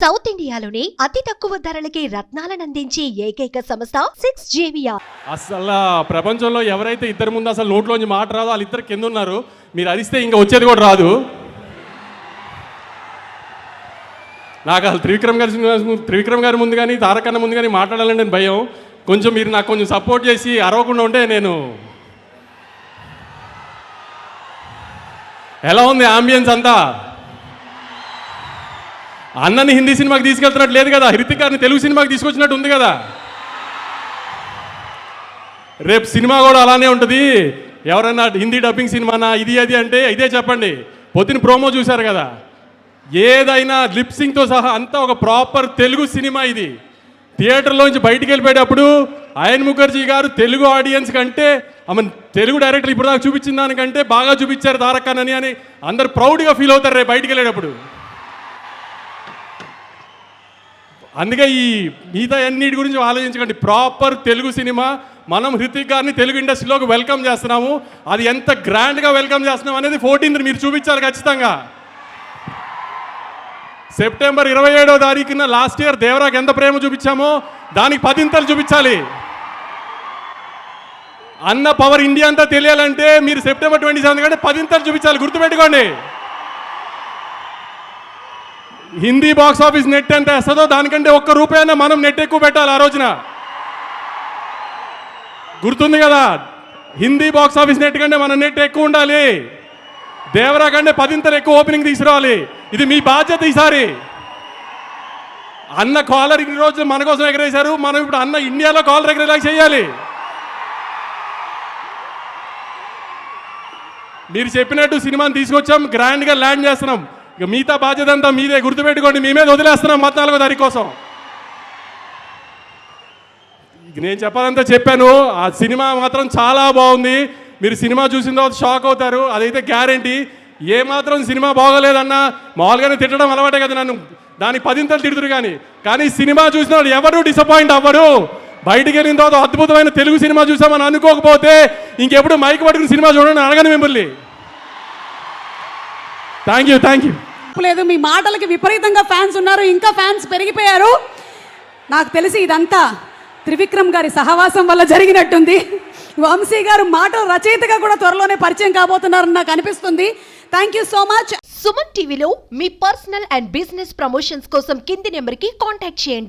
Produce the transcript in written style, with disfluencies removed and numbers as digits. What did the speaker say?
South ఇండియాలోని అతి తక్కువ ధరలకి రత్నాలను అందించే ఏకైక సంస్థ 6JVR. అసలు ప్రపంచంలో ఎవరైతే ఇద్దరు ముందు అసలు నోట్లోంచి మాట రాదో వాళ్ళిద్దరు కింద ఉన్నారు. మీరు అరిస్తే ఇంకా వచ్చేది కూడా రాదు. నాకు అసలు త్రివిక్రమ్ గారి ముందు కానీ తారకన్న ముందు కానీ మాట్లాడాలని నేను భయం. కొంచెం మీరు నాకు కొంచెం సపోర్ట్ చేసి అరవకుండా ఉంటే నేను. ఎలా ఉంది ఆంబియన్స్ అంతా? అన్నని హిందీ సినిమాకి తీసుకెళ్తున్నట్టు లేదు కదా, హృతిక్ గారిని తెలుగు సినిమాకి తీసుకొచ్చినట్టు ఉంది కదా. రేపు సినిమా కూడా అలానే ఉంటుంది. ఎవరైనా హిందీ డబ్బింగ్ సినిమానా ఇది అది అంటే ఇదే చెప్పండి. పొద్దున ప్రోమో చూశారు కదా, ఏదైనా లిప్సింగ్తో సహా అంతా ఒక ప్రాపర్ తెలుగు సినిమా. ఇది థియేటర్లోంచి బయటికి వెళ్ళిపోయేటప్పుడు అయన్ ముఖర్జీ గారు తెలుగు ఆడియన్స్ కంటే ఆమె తెలుగు డైరెక్టర్ ఇప్పుడు దాకా చూపించిన దానికంటే బాగా చూపించారు తారకన్నని అని అందరు ప్రౌడ్గా ఫీల్ అవుతారు రేపు బయటికి వెళ్ళేటప్పుడు. అందుకే ఈ మిగతా అన్నిటి గురించి ఆలోచించకండి. Proper Telugu cinema. మనం హృతిక్ గారిని తెలుగు ఇండస్ట్రీలోకి వెల్కమ్ చేస్తున్నాము. అది ఎంత గ్రాండ్గా వెల్కమ్ చేస్తున్నాం అనేది 14th మీరు చూపించాలి ఖచ్చితంగా. సెప్టెంబర్ 27వ తారీఖున లాస్ట్ ఇయర్ దేవరాకి ఎంత ప్రేమ చూపించామో దానికి 10 చూపించాలి. అన్న పవర్ ఇండియా అంతా తెలియాలంటే మీరు సెప్టెంబర్ 27 కంటే 10 చూపించాలి. గుర్తుపెట్టుకోండి. హిందీ బాక్స్ ఆఫీస్ నెట్ ఎంత వేస్తుందో దానికంటే ₹1 మనం నెట్ ఎక్కువ పెట్టాలి ఆ రోజున. గుర్తుంది కదా, హిందీ బాక్స్ ఆఫీస్ నెట్ కంటే మన నెట్ ఎక్కువ ఉండాలి. దేవరా కంటే 10 ఎక్కువ ఓపెనింగ్ తీసుకురావాలి. ఇది మీ బాధ్యత ఈసారి. అన్న కాలర్ ఇన్ని రోజులు మన కోసం ఎగరేశారు, మనం ఇప్పుడు అన్న ఇండియాలో కాలర్ ఎగరేలా చేయాలి. మీరు చెప్పినట్టు సినిమాని తీసుకొచ్చాం, గ్రాండ్గా ల్యాండ్ చేస్తున్నాం. ఇక మిగతా బాధ్యత అంతా మీదే. గుర్తుపెట్టుకోండి, మీ మీద వదిలేస్తున్నాం 14వ తారీఖు కోసం. నేను చెప్పాలంతా చెప్పాను. ఆ సినిమా మాత్రం చాలా బాగుంది. మీరు సినిమా చూసిన తర్వాత షాక్ అవుతారు, అదైతే గ్యారంటీ. ఏమాత్రం సినిమా బాగోలేదన్నా మామూలుగానే తిట్టడం అలవాటే కదా నన్ను, దానికి 10 తిడుతురు. కానీ సినిమా చూసిన వాళ్ళు ఎవరు డిసప్పాయింట్ అవ్వరు. బయటికి వెళ్ళిన తర్వాత అద్భుతమైన తెలుగు సినిమా చూసామని అనుకోకపోతే ఇంకెప్పుడు మైక్ పట్టుకుని సినిమా చూడండి అడగను మిమ్మల్ని. Thank you. లేదు, మీ మాటలకి విపరీతంగా ఫ్యాన్స్ ఉన్నారు, ఇంకా ఫ్యాన్స్ పెరిగిపోయారు. నాకు తెలిసి ఇదంతా త్రివిక్రమ్ గారి సహవాసం వల్ల జరిగినట్టుంది. వంశీ గారు మాటల రచయితగా కూడా త్వరలోనే పరిచయం కాబోతున్నారని నాకు అనిపిస్తుంది. Thank you so much. Suman టీవీలో మీ పర్సనల్ అండ్ బిజినెస్ ప్రమోషన్స్ కోసం కింది నెంబర్కి కాంటాక్ట్ చేయండి.